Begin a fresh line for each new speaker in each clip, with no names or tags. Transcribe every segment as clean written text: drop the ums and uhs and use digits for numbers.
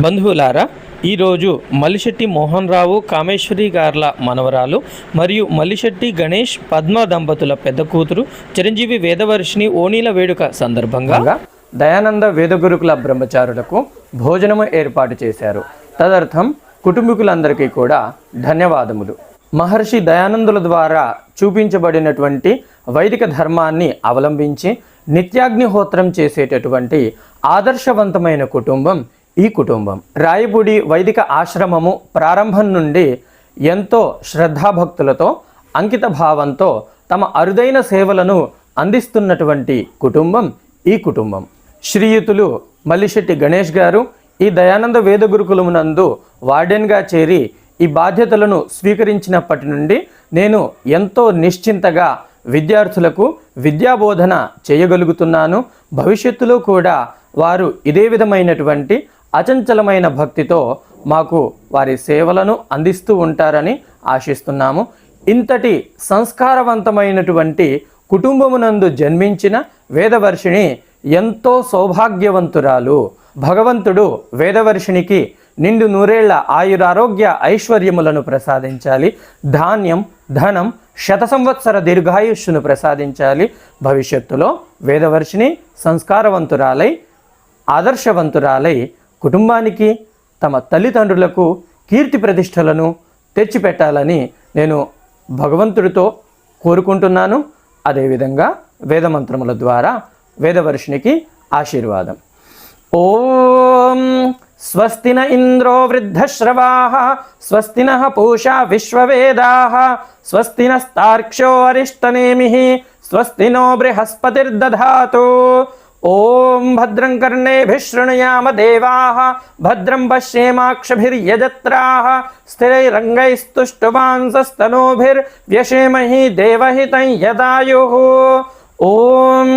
బంధువులారా, ఈరోజు మల్లిశెట్టి మోహన్ రావు కామేశ్వరి గార్ల మనవరాలు మరియు మల్లిశెట్టి గణేష్ పద్మ దంపతుల పెద్ద కూతురు చిరంజీవి వేదవర్షిని ఓణీల వేడుక సందర్భంగా దయానంద వేదగురుకుల బ్రహ్మచారులకు భోజనము ఏర్పాటు చేశారు. తదర్థం కుటుంబీకులందరికీ కూడా ధన్యవాదములు. మహర్షి దయానందుల ద్వారా చూపించబడినటువంటి వైదిక ధర్మాన్ని అవలంబించి నిత్యాగ్నిహోత్రం చేసేటటువంటి ఆదర్శవంతమైన కుటుంబం ఈ కుటుంబం. రాయపూడి వైదిక ఆశ్రమము ప్రారంభం నుండి ఎంతో శ్రద్ధాభక్తులతో అంకిత భావంతో తమ అరుదైన సేవలను అందిస్తున్నటువంటి కుటుంబం ఈ కుటుంబం. శ్రీయుతులు మల్లిశెట్టి గణేష్ గారు ఈ దయానంద వేద గురుకులమునందు వార్డెన్గా చేరి ఈ బాధ్యతలను స్వీకరించినప్పటి నుండి నేను ఎంతో నిశ్చింతగా విద్యార్థులకు విద్యాబోధన చేయగలుగుతున్నాను. భవిష్యత్తులో కూడా వారు ఇదే విధమైనటువంటి అచంచలమైన భక్తితో మాకు వారి సేవలను అందిస్తూ ఉంటారని ఆశిస్తున్నాము. ఇంతటి సంస్కారవంతమైనటువంటి కుటుంబమునందు జన్మించిన వేదవర్షిణి ఎంతో సౌభాగ్యవంతురాలు. భగవంతుడు వేదవర్షినికి నిండు నూరేళ్ల ఆయురారోగ్య ఐశ్వర్యములను ప్రసాదించాలి. ధాన్యం, ధనం, శత సంవత్సర దీర్ఘాయుష్ను ప్రసాదించాలి. భవిష్యత్తులో వేదవర్షిని సంస్కారవంతురాలై ఆదర్శవంతురాలై కుటుంబానికి తమ తల్లిదండ్రులకు కీర్తి ప్రతిష్టలను తెచ్చిపెట్టాలని నేను భగవంతుడితో కోరుకుంటున్నాను. అదేవిధంగా వేదమంత్రముల ద్వారా వేదవర్షినికి ఆశీర్వాదం. ఓం స్వస్తి న ఇంద్రో వృద్ధశ్రవాః స్వస్తి నః పూషా విశ్వవేదాః స్వస్తి నస్తార్క్ష్యో అరిష్టనేమిః స్వస్తి నో బృహస్పతిర్దధాతు. ఓం భద్రం కర్ణేభిః శృణుయామ దేవాః భద్రం పశ్యేమాక్షభిర్యజత్రాః స్థిరైరంగైస్తుష్టువాంసస్తనూభిర్వ్యశేమहि దేవహిतं యదాయుః. ఓం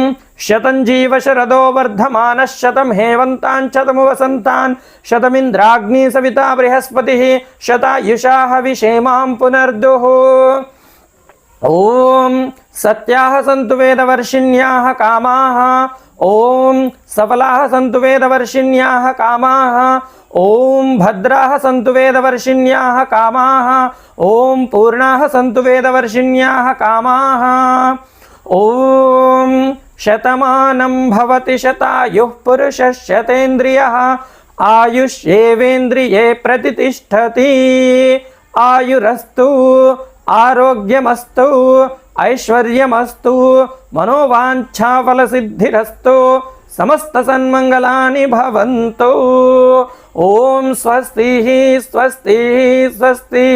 శతం జీవ శరదో వర్ధమానః శతం హేమంతాన్ శతము వసంతాన్ శతమింద్రాగ్ని సవితా బృహస్పతిః శతాయుషా హవిషేమాం పునర్దుః. ఓం సత్యాః సంతు వేదవర్షిణ్యాః కామాః. ఓం సఫలాః సంతు వేదవర్షిణ్యాః కామాః. ఓం భద్రాః సంతు వేదవర్షిణ్యాః కామాః. ఓం పూర్ణాః సంతు వేదవర్షిణ్యాః కామాః. ఓం శతమానం భవతి శతాయుః పురుషः శతేంద్రియः ఆయుష్యేవేంద్రియే ప్రతితిష్ఠతి. ఆయురస్తు ఆరోగ్యమస్తు ఐశ్వర్యమస్తు మనోవాంఛాఫలసిద్ధిరస్తు సమస్త సన్మంగళాని భవంతు. ఓం స్వస్తి స్వస్తి స్వస్తి.